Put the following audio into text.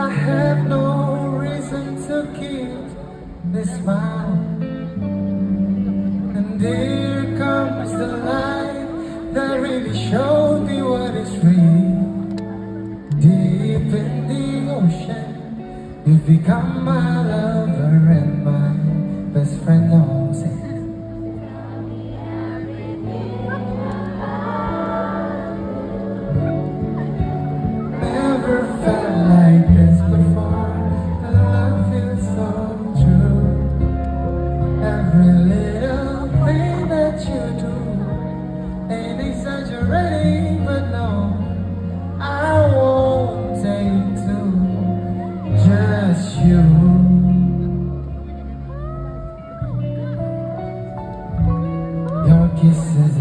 I have no reason to keep this smile. And here comes the light that really showed me what is real. Deep in the ocean, you've become my lover and my best friend knows it. Never felt like this before. The love feels so true. Every little thing that you do ain't exaggerating, but no, I won't take two, just you. Your kisses